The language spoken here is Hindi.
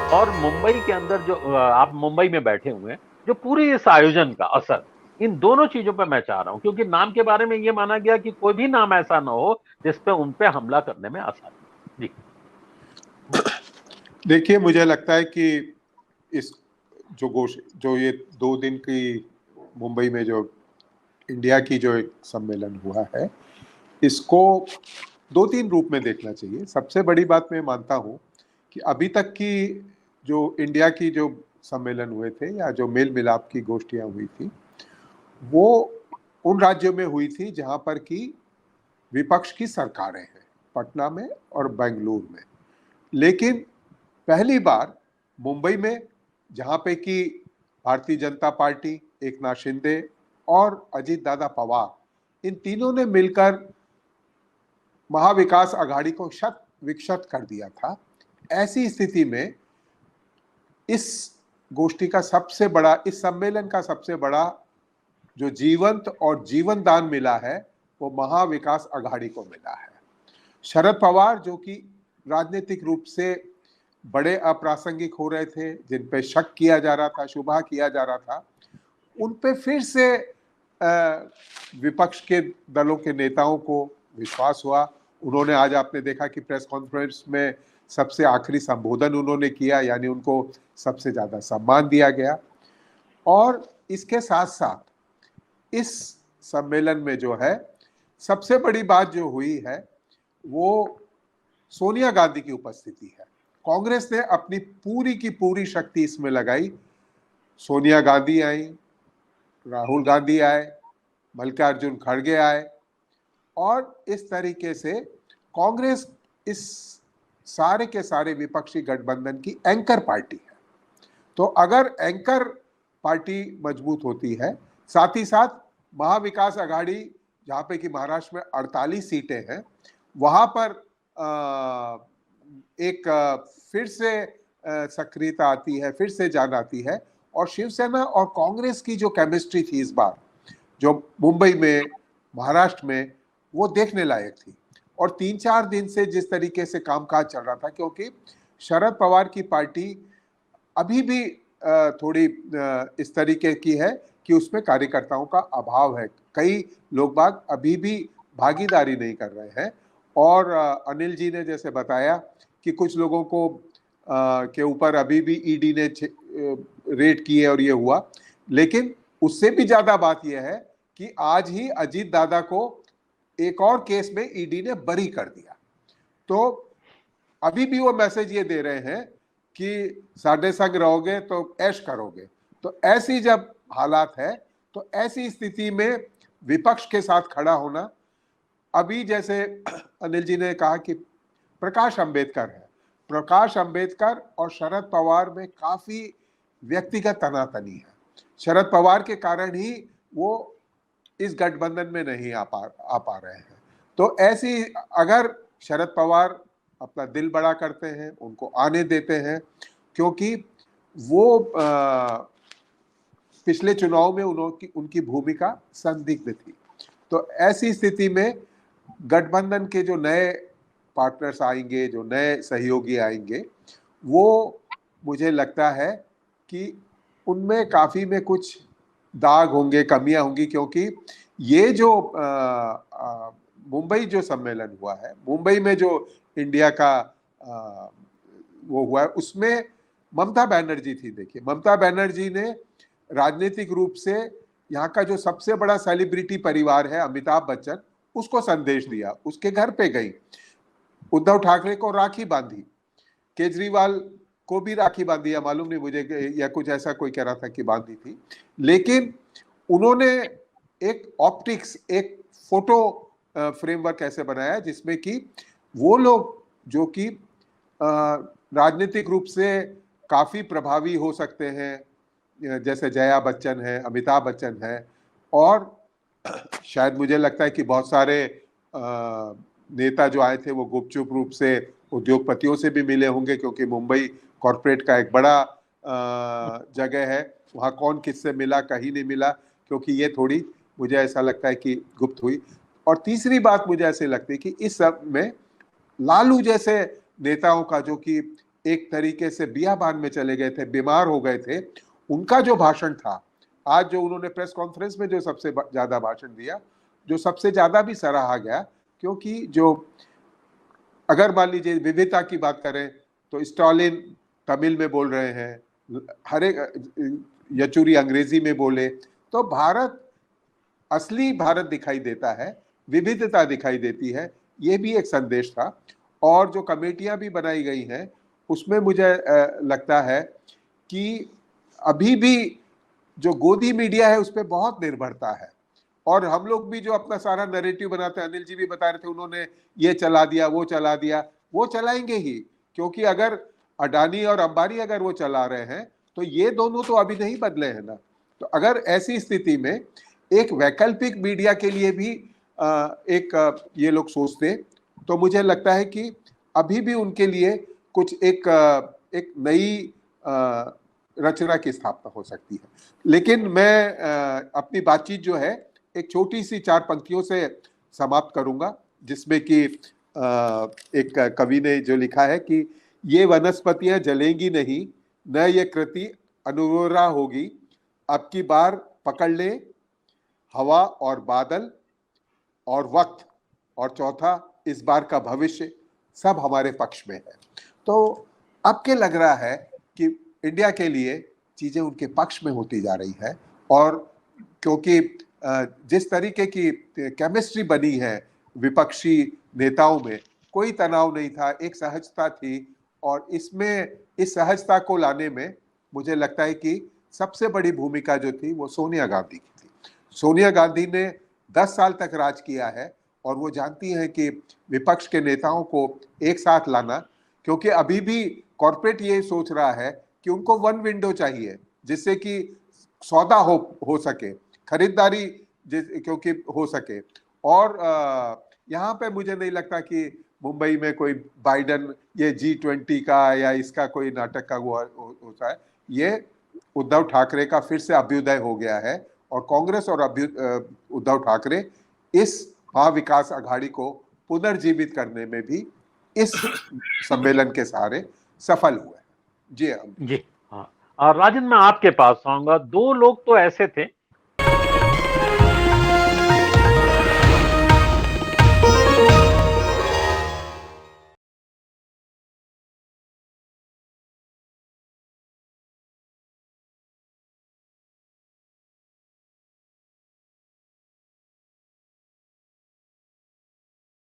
और मुंबई के अंदर जो आप मुंबई में बैठे हुए हैं, जो पूरे इस आयोजन का असर, इन दोनों चीजों पे मैं चाह रहा हूं, क्योंकि नाम के बारे में ये माना गया कि कोई भी नाम ऐसा ना हो जिसपे उन पे हमला करने में आसानी। जी। देखिए, मुझे लगता है कि इस जो ये 2 दिन की मुंबई में जो इंडिया की जो एक सम्मेलन हुआ है, इसको 2-3 रूप में देखना चाहिए। सबसे बड़ी बात मैं मानता हूँ कि अभी तक की जो इंडिया की जो सम्मेलन हुए थे या जो मेल मिलाप की गोष्ठियां हुई थी, वो उन राज्यों में हुई थी जहां पर की विपक्ष की सरकारें हैं, पटना में और बेंगलुरु में। लेकिन पहली बार मुंबई में, जहां पे कि भारतीय जनता पार्टी, एकनाथ शिंदे और अजीत दादा पवार, इन तीनों ने मिलकर महाविकास आघाड़ी को शत विक्षत कर दिया था। ऐसी स्थिति में इस गोष्ठी का सबसे बड़ा, इस सम्मेलन का सबसे बड़ा जो जीवंत और जीवन दान मिला है, वो महाविकास आघाड़ी को मिला है। शरद पवार, जो कि राजनीतिक रूप से बड़े अप्रासंगिक हो रहे थे, जिन पे शक किया जा रहा था, शुबह किया जा रहा था, उन पे फिर से विपक्ष के दलों के नेताओं को विश्वास हुआ। उन्होंने, आज आपने देखा कि प्रेस कॉन्फ्रेंस में सबसे आखिरी संबोधन उन्होंने किया, यानी उनको सबसे ज्यादा सम्मान दिया गया। और इसके साथ साथ इस सम्मेलन में जो है सबसे बड़ी बात जो हुई है, वो सोनिया गांधी की उपस्थिति है। कांग्रेस ने अपनी पूरी की पूरी शक्ति इसमें लगाई। सोनिया गांधी आई, राहुल गांधी आए, मल्लिकार्जुन खड़गे आए, और इस तरीके से कांग्रेस इस सारे के सारे विपक्षी गठबंधन की एंकर पार्टी है। तो अगर एंकर पार्टी मजबूत होती है, साथ ही साथ महाविकास आघाड़ी, जहां पे कि महाराष्ट्र में 48 सीटें हैं, वहां पर एक फिर से सक्रियता आती है, फिर से जान आती है। और शिवसेना और कांग्रेस की जो केमिस्ट्री थी इस बार, जो मुंबई में, महाराष्ट्र में, वो देखने लायक थी। और 3-4 दिन से जिस तरीके से कामकाज चल रहा था, क्योंकि शरद पवार की पार्टी अभी भी थोड़ी इस तरीके की है कि उसमें कार्यकर्ताओं का अभाव है। कई लोग बाग अभी भी भागीदारी नहीं कर रहे हैं। और अनिल जी ने जैसे बताया कि कुछ लोगों को के ऊपर अभी भी ईडी ने रेड किए और ये हुआ। लेकिन उससे भी ज्यादा बात यह है कि आज ही अजीत दादा को एक और केस में ईडी ने बरी कर दिया। तो अभी भी वो मैसेज ये दे रहे हैं कि साढ़े संग रहोगे तो ऐश करोगे। तो ऐसी जब हालात है, तो ऐसी स्थिति में विपक्ष के साथ खड़ा होना, अभी जैसे अनिल जी ने कहा कि प्रकाश अंबेडकर है, प्रकाश अंबेडकर और शरद पवार में काफी व्यक्तिगत तनातनी है। शरद पवार के कारण ही वो इस गठबंधन में नहीं आ पा रहे हैं। तो ऐसी, अगर शरद पवार अपना दिल बड़ा करते हैं, उनको आने देते हैं, क्योंकि वो पिछले चुनाव में उनकी भूमिका संदिग्ध थी। तो ऐसी स्थिति में गठबंधन के जो नए पार्टनर्स आएंगे, जो नए सहयोगी आएंगे, वो मुझे लगता है कि उनमें काफी में कुछ दाग होंगे, कमियां होंगी। क्योंकि ये जो मुंबई जो सम्मेलन हुआ है, मुंबई में जो इंडिया का वो हुआ है, उसमें ममता बनर्जी थी। देखिए, ममता बनर्जी ने राजनीतिक रूप से यहाँ का जो सबसे बड़ा सेलिब्रिटी परिवार है, अमिताभ बच्चन, उसको संदेश दिया, उसके घर पे गई, उद्धव ठाकरे को राखी बांधी, केजरीवाल को भी राखी बांधी है, मालूम नहीं मुझे, या कुछ ऐसा कोई कह रहा था कि बांधी थी। लेकिन उन्होंने एक ऑप्टिक्स, एक फोटो फ्रेमवर्क ऐसे बनाया जिसमें कि वो लोग जो कि राजनीतिक रूप से काफी प्रभावी हो सकते हैं, जैसे जया बच्चन है, अमिताभ बच्चन है, और शायद मुझे लगता है कि बहुत सारे नेता जो आए थे वो गुपचुप रूप से उद्योगपतियों से भी मिले होंगे, क्योंकि मुंबई कॉरपोरेट का एक बड़ा जगह है। वहाँ कौन किससे मिला, कहीं नहीं मिला, क्योंकि ये थोड़ी, मुझे ऐसा लगता है कि गुप्त हुई। और तीसरी बात मुझे ऐसे लगती है कि इस सब में लालू जैसे नेताओं का, जो कि एक तरीके से बियाबान में चले गए थे, बीमार हो गए थे, उनका जो भाषण था, आज जो उन्होंने प्रेस कॉन्फ्रेंस में जो सबसे ज्यादा भाषण दिया, जो सबसे ज्यादा भी सराहा गया, क्योंकि जो अगर मान लीजिए विविधता की बात करें तो स्टालिन तमिल में बोल रहे हैं, हर एक येचुरी अंग्रेजी में बोले, तो भारत, असली भारत दिखाई देता है, विविधता दिखाई देती है, ये भी एक संदेश था। और जो कमेटियां भी बनाई गई हैं उसमें मुझे लगता है कि अभी भी जो गोदी मीडिया है उस पर बहुत निर्भरता है, और हम लोग भी जो अपना सारा नैरेटिव बनाते हैं, अनिल जी भी बता रहे थे, उन्होंने ये चला दिया, वो चला दिया, वो चलाएंगे ही, क्योंकि अगर अडानी और अंबानी अगर वो चला रहे हैं तो ये दोनों तो अभी नहीं बदले हैं ना। तो अगर ऐसी स्थिति में एक वैकल्पिक मीडिया के लिए भी ये लोग सोचते, तो मुझे लगता है कि अभी भी उनके लिए कुछ एक नई रचना की स्थापना हो सकती है। लेकिन मैं अपनी बातचीत जो है एक छोटी सी 4 पंक्तियों से समाप्त करूंगा, जिसमें कि एक कवि ने जो लिखा है कि ये वनस्पतियां जलेंगी नहीं, न ये कृति अनुरोरा होगी, अब की बार पकड़ ले हवा और बादल और वक्त, और चौथा इस बार का भविष्य सब हमारे पक्ष में है। तो अब के लग रहा है कि इंडिया के लिए चीजें उनके पक्ष में होती जा रही है, और क्योंकि जिस तरीके की केमिस्ट्री बनी है विपक्षी नेताओं में, कोई तनाव नहीं था, एक सहजता थी, और इसमें इस सहजता को लाने में मुझे लगता है कि सबसे बड़ी भूमिका जो थी वो सोनिया गांधी की थी। सोनिया गांधी ने 10 साल तक राज किया है, और वो जानती हैं कि विपक्ष के नेताओं को एक साथ लाना, क्योंकि अभी भी कॉर्पोरेट ये सोच रहा है कि उनको वन विंडो चाहिए जिससे कि सौदा हो सके, खरीदारी क्योंकि हो सके। और यहाँ पे मुझे नहीं लगता कि मुंबई में कोई बाइडन ये G20 का या इसका कोई नाटक का वो होता है। ये उद्धव ठाकरे का फिर से अभ्युदय हो गया है, और कांग्रेस और उद्धव ठाकरे इस महाविकास आघाड़ी को पुनर्जीवित करने में भी इस सम्मेलन के सहारे सफल हुए। जी जी हाँ। और राजन, मैं आपके पास आऊंगा। 2 लोग तो ऐसे थे